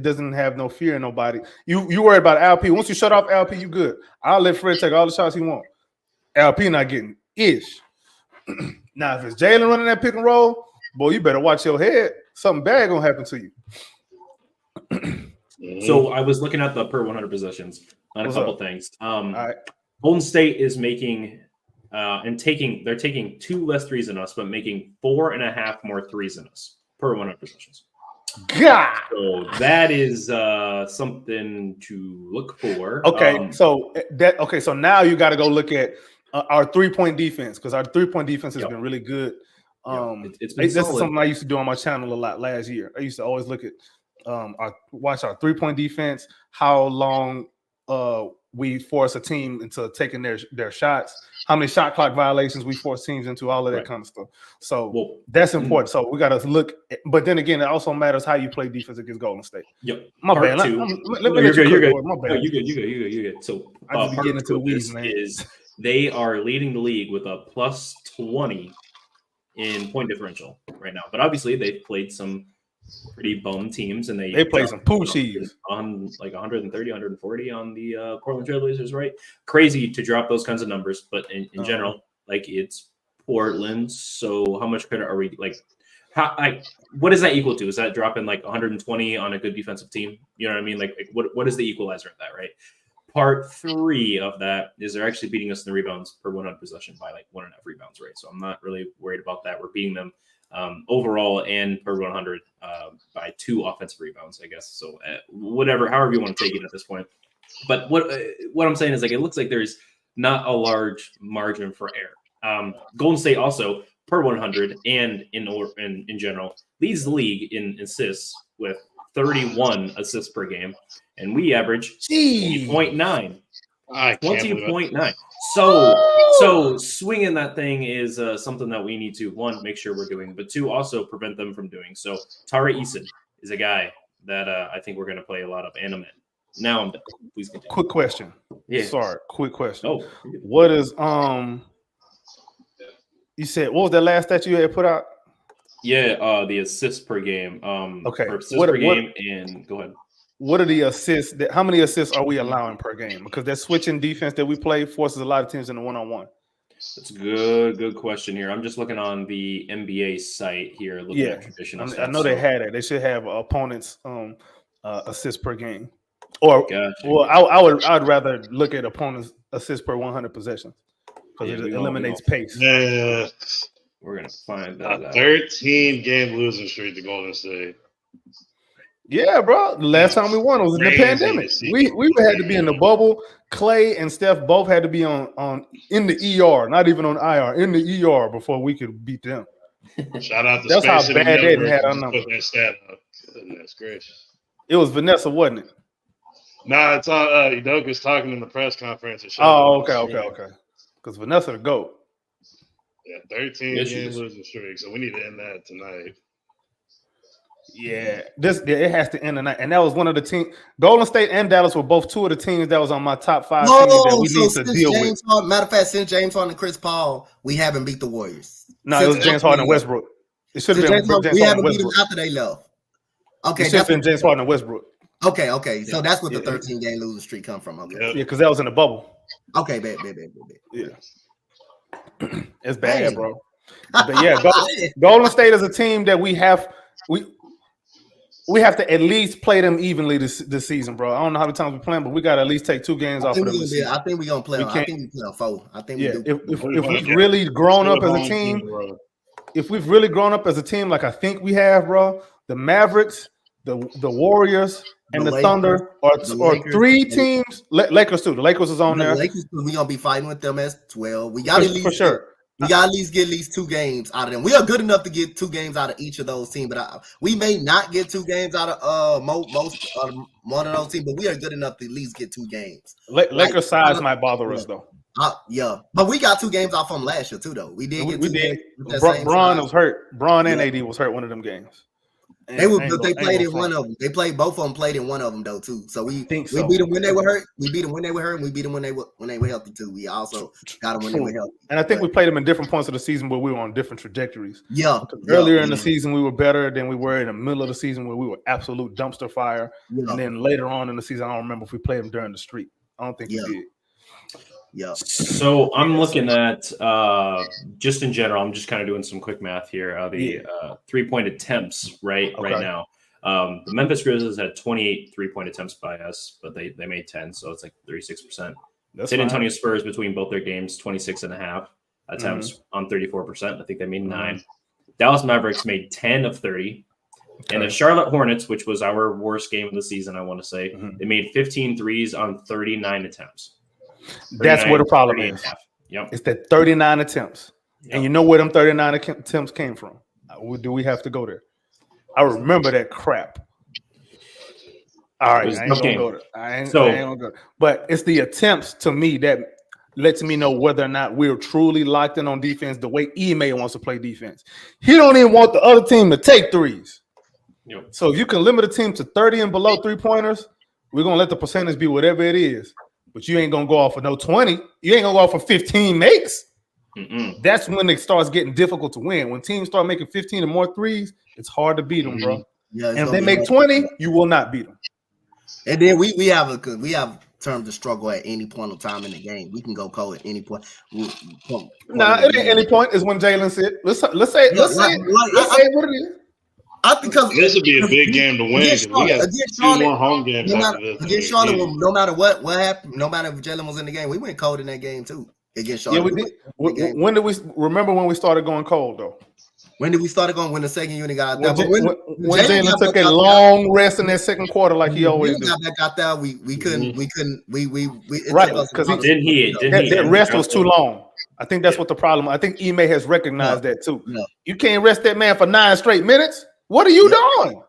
doesn't have no fear in nobody. You worry about LP. Once you shut off LP, you good. I'll let Fred take all the shots he wants. LP not getting ish. Now if it's Jalen running that pick and roll, boy, you better watch your head. Something bad gonna happen to you. So I was looking at the per 100 possessions on a couple things. Right. Golden State is making they're taking 2 less threes than us, but making 4.5 more threes than us per 100 possessions. God. So that is something to look for. Okay, so now you got to go look at our 3-point defense because our 3-point defense has been really good. This is something I used to do on my channel a lot last year. I used to always look at watch our 3-point defense, how long we force a team into taking their shots, how many shot clock violations we force teams into, all of that kind of stuff. So that's important. So we got to look, but then again, it also matters how you play defense against Golden State. Yep. My bad. You're good. My bad. You're good. So I just be getting into the weeds, man. They are leading the league with a plus 20 in point differential right now, but obviously they've played some pretty bum teams, and they play some poochies on like 130, 140 on the Portland Trailblazers, right? Crazy to drop those kinds of numbers, but in general, like it's Portland. So how much credit are we what does that equal to? Is that dropping like 120 on a good defensive team? You know what I mean? Like what is the equalizer of that, right? Part 3 of that is they're actually beating us in the rebounds per 100 possession by like 1.5 rebounds, right? So I'm not really worried about that. We're beating them overall and per 100 by 2 offensive rebounds, I guess. So however you want to take it at this point. But what I'm saying is like it looks like there's not a large margin for error. Golden State also per 100 and in general leads the league in assists with 31 assists per game, and we average 20.9. 20.9. So swinging that thing is something that we need to, 1, make sure we're doing, but 2, also prevent them from doing. So Tari Eason is a guy that I think we're going to play a lot of anime. Now I'm done. Please continue. Quick question. Yeah. Sorry. Quick question. Oh. What is you said, what was that last stat you had put out? Yeah, the assists per game. Okay. And go ahead. What are the assists? How many assists are we allowing per game? Because that switching defense that we play forces a lot of teams in the one-on-one. That's a good question here. I'm just looking on the NBA site here, looking at traditional stats. I know they had it. They should have opponents' assists per game. Or I'd rather look at opponents' assists per 100 possessions because it eliminates pace. Yeah. We're gonna find that. A 13-game losing streak to Golden State. Yeah, bro. The last time we won was in the pandemic. We had to be in the bubble. Clay and Steph both had to be on in the ER, not even on IR, in the ER before we could beat them. Shout out to that's how bad they had our number. That stat up. Goodness gracious. It was Vanessa, wasn't it? Nah, it's on Udoka's talking in the press conference. Okay. Because Vanessa the GOAT. Yeah, 13-game losing streak. So we need to end that tonight. Yeah, it has to end tonight, and that was one of the teams. Golden State and Dallas were both two of the teams that was on my top 5 teams that we need to deal with. Matter of fact, since James Harden and Chris Paul, we haven't beat the Warriors. No, it was James Harden and Westbrook. It should have been James we Harden haven't and beat them Westbrook. after they left. Okay, it should have been James Harden and Westbrook. Okay. So that's what the 13-game losing streak come from. Okay. Yeah, because that was in the bubble. Okay, bad. Yeah. It's bad, bro. But yeah, Golden State is a team that we have to at least play them evenly this season, bro. I don't know how many times we play them, but we got to at least take 2 games off of them. I think we're gonna play. I think we play 4. I think. Yeah, if we've really grown up as a team, like I think we have, bro, the Mavericks, the Warriors, and the Thunder are 3 teams. Lakers too. The Lakers is on there. Lakers, we gonna be fighting with them as 12. We got at least for sure. We got at least get 2 games out of them. We are good enough to get 2 games out of each of those teams, but we may not get 2 games out of most one of those teams. But we are good enough to at least get 2 games. Lakers size might bother us though. Yeah, but we got 2 games off from last year too, though. We did. Braun was hurt. Braun and AD was hurt one of them games. They played in one of them. They played both of them. Played in one of them though too. So we beat them when they were hurt. We beat them when they were hurt. And we beat them when they were healthy too. We also got them when they were healthy. And I think we played them in different points of the season where we were on different trajectories. Yeah. Earlier in the season we were better than we were in the middle of the season where we were absolute dumpster fire. Yeah. And then later on in the season, I don't remember if we played them during the streak. I don't think we did. Yeah. So I'm looking at just in general. I'm just kind of doing some quick math here. The 3-point attempts right now. The Memphis Grizzlies had 28 3-point attempts by us, but they made 10, so it's like 36%. San Antonio Spurs between both their games 26.5 attempts on 34%. I think they made 9. Dallas Mavericks made 10 of 30. Okay. And the Charlotte Hornets, which was our worst game of the season, I want to say, they made 15 threes on 39 attempts. That's where the problem is. Yep. It's that 39 attempts. Yep. And you know where them 39 attempts came from. Do we have to go there? I remember that crap. All right, I ain't gonna go there. I ain't gonna go there. But it's the attempts to me that lets me know whether or not we're truly locked in on defense the way Ime wants to play defense. He don't even want the other team to take threes. Yep. So if you can limit a team to 30 and below 3-pointers, we're gonna let the percentage be whatever it is. But you ain't gonna go off for no 20. You ain't gonna go off for 15 makes. That's when it starts getting difficult to win. When teams start making 15 or more threes, it's hard to beat them, bro. Yeah, and if they make 20, you will not beat them. And then we have terms of struggle at any point of time in the game. We can go cold at any point. It ain't any point. Is when Jalen said, let's say what it is. Because this would be a big game to win. We got 2 more home games against Charlotte. No matter what happened, no matter if Jalen was in the game, we went cold in that game too against Charlotte. Yeah, we did. When did we remember when we started going cold though? When did we start going? When the second unit got out there? When Jalen took a long rest in that second quarter, like he always did. Got back out there, we couldn't. Right, because that rest was too long. I think that's what the problem. I think Ime has recognized that too. Yeah. You can't rest that man for 9 straight minutes. What are you doing?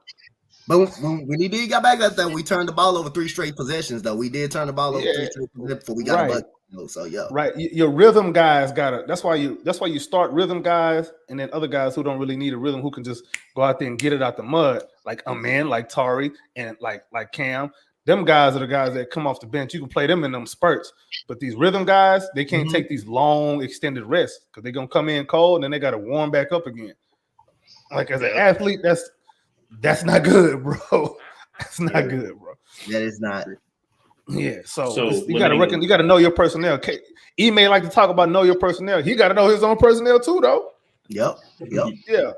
But when he did got back out there, we turned the ball over 3 straight possessions. Though we did turn the ball over 3 straight possessions before we got a bucket. So yeah, right. Your rhythm guys gotta. That's why you start rhythm guys, and then other guys who don't really need a rhythm, who can just go out there and get it out the mud, like Amen, like Tari, and like Cam. Them guys are the guys that come off the bench. You can play them in them spurts, but these rhythm guys, they can't take these long extended rests because they're gonna come in cold and then they gotta warm back up again. Like as an athlete, that's not good, bro. That's not good, bro. That is not. Yeah, so you gotta know your personnel. Ime like to talk about know your personnel. He gotta know his own personnel too, though. Yep. Yeah.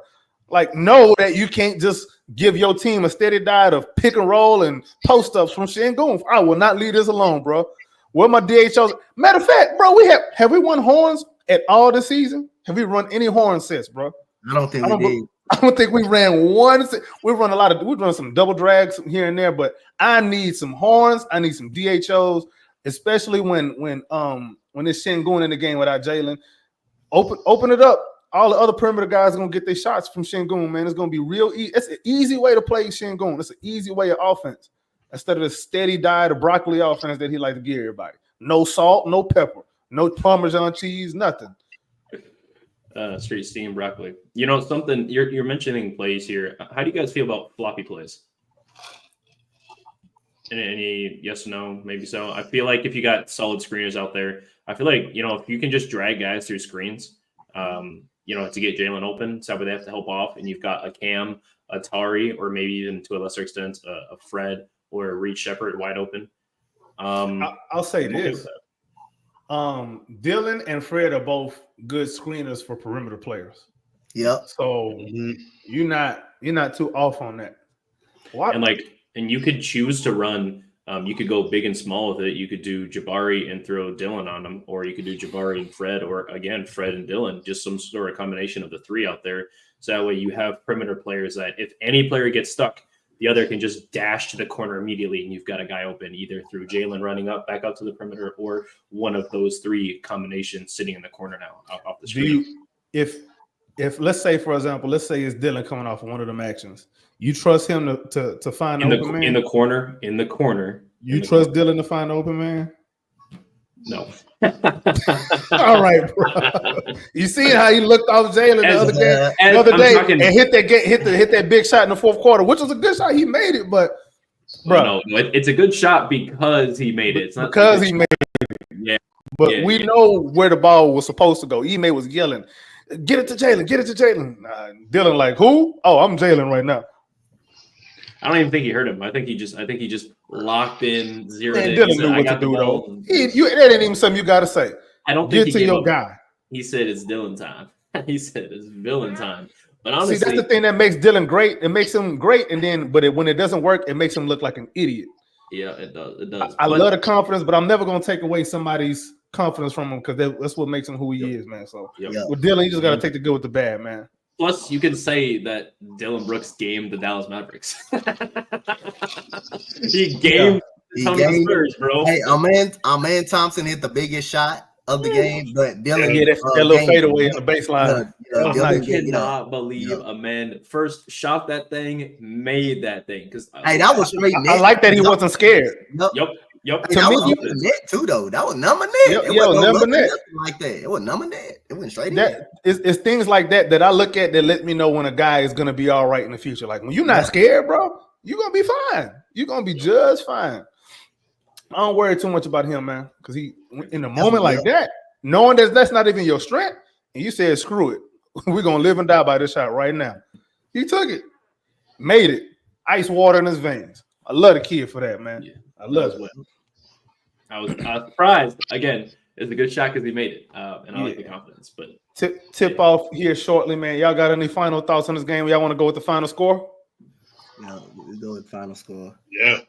Like know that you can't just give your team a steady diet of pick and roll and post ups from Şengün. I will not leave this alone, bro. Where my DHOs? Matter of fact, bro, have we won horns at all this season? Have we run any horn sets, bro? I don't think we did. I don't think we ran one. We've run some double drags here and there, but I need some horns. I need some DHOs, especially when it's Şengün in the game without Jalen. Open it up. All the other perimeter guys are gonna get their shots from Şengün, man. It's gonna be real easy. It's an easy way to play Şengün. It's an easy way of offense instead of the steady diet of broccoli offense that he like to give everybody. No salt, no pepper, no Parmesan cheese, nothing. Street Steam Broccoli. You know something? You're mentioning plays here. How do you guys feel about floppy plays? Any yes, no, maybe so. I feel like if you got solid screeners out there, I feel like if you can just drag guys through screens, to get Jalen open, so where they have to help off, and you've got a Cam, a Tari, or maybe even to a lesser extent a Fred or a Reed Shepard wide open. I'll say this. Dylan and Fred are both good screeners for perimeter players. Yep. So you're not too off on that. What? And you could choose to run. You could go big and small with it. You could do Jabari and throw Dylan on them, or you could do Jabari and Fred, or again Fred and Dylan, just some sort of combination of the three out there. So that way you have perimeter players that if any player gets stuck, the other can just dash to the corner immediately, and you've got a guy open either through Jalen running back up to the perimeter, or one of those three combinations sitting in the corner now off the screen. If let's say, for example, it's Dylan coming off of one of them actions, you trust him to find the open man in the corner. You trust Dylan to find the open man? No. All right, bro. You see how he looked off Jalen the other day and hit that big shot in the fourth quarter, which was a good shot. He made it, but bro, it's a good shot because he made it. It's not because he made it. Yeah, but we know where the ball was supposed to go. Ime was yelling, "Get it to Jalen! Get it to Jalen!" Dylan like, "Who? Oh, I'm Jalen right now." I don't even think he heard him. I think he just locked in, zeroed in. Dylan knew what to do though. That ain't even something you got to say. I don't think get to your guy. He said it's Dylan time. He said it's villain time. But honestly, see, that's the thing that makes Dylan great. It makes him great, and then when it doesn't work, it makes him look like an idiot. Yeah, it does. It does. I love the confidence, but I'm never gonna take away somebody's confidence from him because that's what makes him who he is, man. So with Dylan, you just gotta take the good with the bad, man. Plus, you can say that Dylan Brooks gamed the Dallas Mavericks. He gamed the Spurs, bro. Hey, our man Thompson hit the biggest shot of the game, but Dylan that little fadeaway in the baseline. I cannot believe a man first shot that thing, made that thing. Because that was straight net. I like that he wasn't scared. Yep. Hey, that was net too, though. That was number net. Number net. Like that. It was number net. It went straight in. It's things like that I look at that let me know when a guy is gonna be all right in the future. Like when you're not scared, bro, you're gonna be fine. You're gonna be just fine. I don't worry too much about him, man, because he in a moment like that, knowing that that's not even your strength, and you said screw it, we're gonna live and die by this shot right now. He took it, made it, ice water in his veins. I love the kid for that, man. Yeah, I love it. I was surprised. Again, it's a good shot because he made it, and I like the confidence. But tip off here shortly, man. Y'all got any final thoughts on this game? Y'all want to go with the final score? Yeah, we go with final score. Yeah.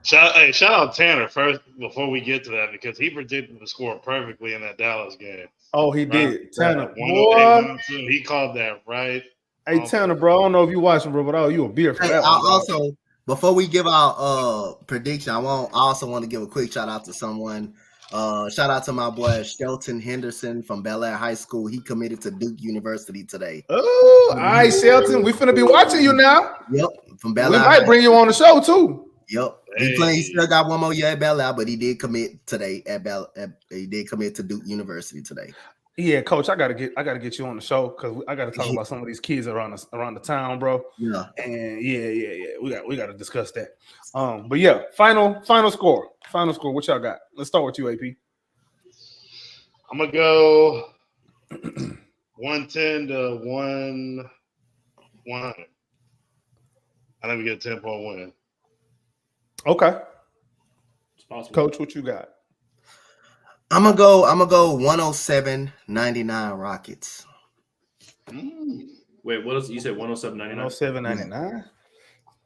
Shout out Tanner first before we get to that because he predicted the score perfectly in that Dallas game. Oh, he did. Tanner, he called that right. Hey, Tanner, bro, I don't know if you watching, bro, but you a beer for that one. Also, before we give our prediction, I also want to give a quick shout out to someone. Shout out to my boy Shelton Henderson from Bel Air High School. He committed to Duke University today. Oh, all right, Shelton. We finna be watching you now. Yep, from Bel Air. We might bring you on the show too. Yep, he still got one more year at Bel Air, but he did commit today he did commit to Duke University today. Yeah, Coach, I gotta get you on the show because I gotta talk about some of these kids around the town, bro. Yeah, and we gotta discuss that. But yeah, final score. What y'all got? Let's start with you, AP. I'm gonna go 110 to 100. I think we get a 10-point win. Okay, Coach, what you got? I'm gonna go 107-99 Rockets. Wait, what else? You said 107-99? 107-99?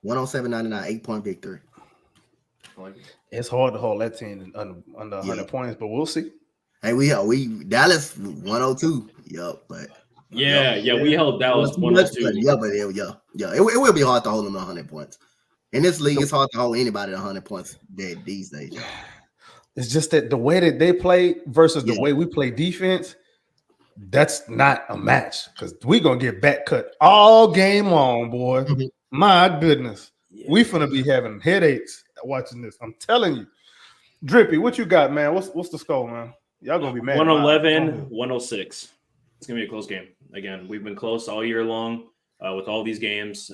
107-99, 8-point victory. It's hard to hold that team under 100 points, but we'll see. Hey, we Dallas 102. Yep, but we held Dallas 102. It will be hard to hold them to 100 points. In this league, it's hard to hold anybody to 100 points these days. It's just that the way that they play versus the way we play defense, that's not a match because we're going to get back cut all game long, boy. Mm-hmm. My goodness. We finna be having headaches watching this. I'm telling you. Drippy, what you got, man? What's the score, man? Y'all going to be mad. 111, 106. It's going to be a close game. Again, we've been close all year long with all these games,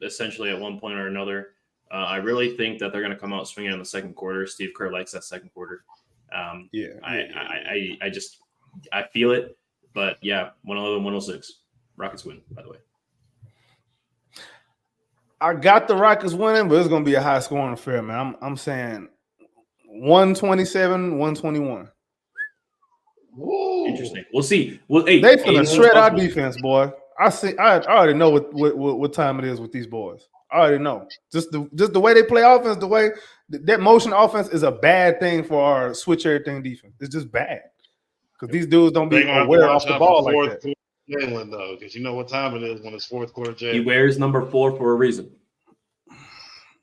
essentially at one point or another. I really think that they're going to come out swinging in the second quarter. Steve Kerr likes that second quarter. I feel it. But, yeah, 111-106. Rockets win, by the way. I got the Rockets winning, but it's going to be a high-scoring affair, man. I'm saying 127-121. Interesting. We'll see. Well, hey, they finna shred our defense, boy. I already know what time it is with these boys. I already know. Just the way they play offense, the way that motion offense is a bad thing for our switch everything defense. It's just bad because these dudes don't be aware off the ball like that. Jalen, though, because you know what time it is when it's fourth quarter. Jalen. He wears number 4 for a reason.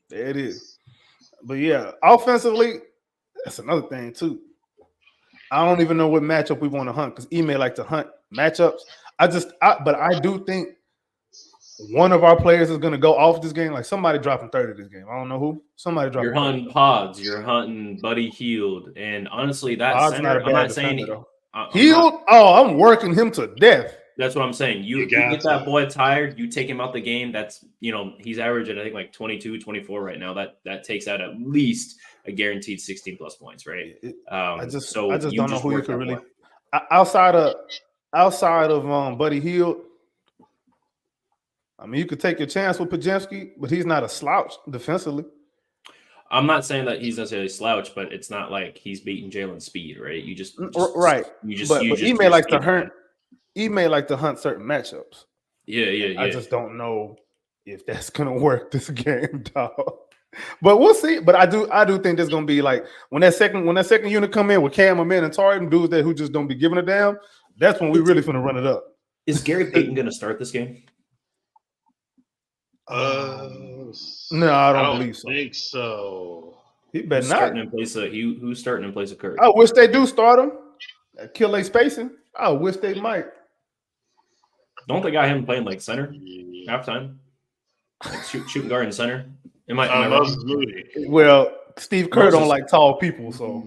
There it is. But yeah, offensively, that's another thing too. I don't even know what matchup we want to hunt because Ime like to hunt matchups. But I do think one of our players is going to go off this game. Like somebody dropping 30 this game. I don't know who. Somebody dropping. You're hunting 30. Pods. You're hunting Buddy Hield, and honestly, that Pods center. I'm not saying Hield. I'm working him to death. That's what I'm saying. You get that boy tired. You take him out the game. That's he's averaging I think like 22, 24 right now. That takes out at least a guaranteed 16 plus points, right? I just don't know who you can really outside of Buddy Hield. I mean, you could take your chance with Podziemski, but he's not a slouch defensively. I'm not saying that he's necessarily a slouch, but it's not like he's beating Jalen's speed, right? But Ime likes to hunt. Ime like to hunt certain matchups. Yeah. I just don't know if that's gonna work this game, dog. But we'll see. But I do think there's gonna be like when that second unit come in with Cam Amin and Tari and dudes there who just don't be giving a damn. That's when we really finna run it up. Is Gary Payton gonna start this game? No, I don't believe so. I think so. He better not. Who's starting in place of Curry? I wish they do start him. Kill a spacing. I wish they might. Don't they got him playing like center halftime? Like shooting guard and center? Am I Moody. Well, Steve Kerr don't like tall people, so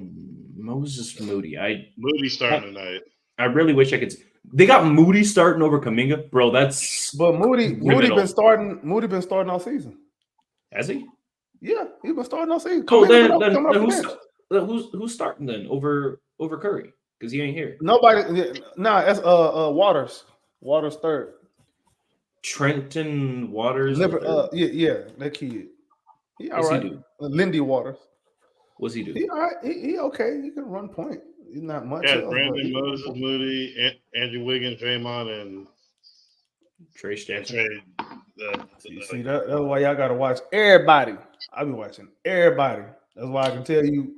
Moses Moody. Moody starting tonight. I really wish I could. They got Moody starting over Kuminga, bro. But Moody been starting. Moody been starting all season. Has he? Yeah, he's been starting all season. Then who's starting then over Curry? Because he ain't here. Nobody. That's Waters. Waters third. Trenton Waters. Yeah, that kid. He all right. Lindy Waters. What's he do? He all right. He okay. He can run point. He's not much. Yeah, Brandon Moses, Moody, Andrew Wiggins, Draymond, and Trey Stanton. See, that's why y'all got to watch everybody. I'll be watching everybody. That's why I can tell you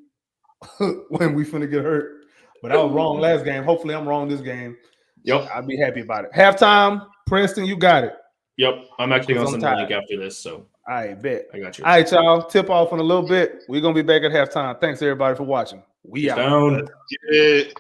when we finna get hurt. But I was wrong last game. Hopefully, I'm wrong this game. Yep. I'll be happy about it. Halftime, Princeton, you got it. Yep. I'm actually going to send the link after this. So I bet. I got you. All right, y'all. Tip off in a little bit. We're going to be back at halftime. Thanks, everybody, for watching. We out. Down. Get it.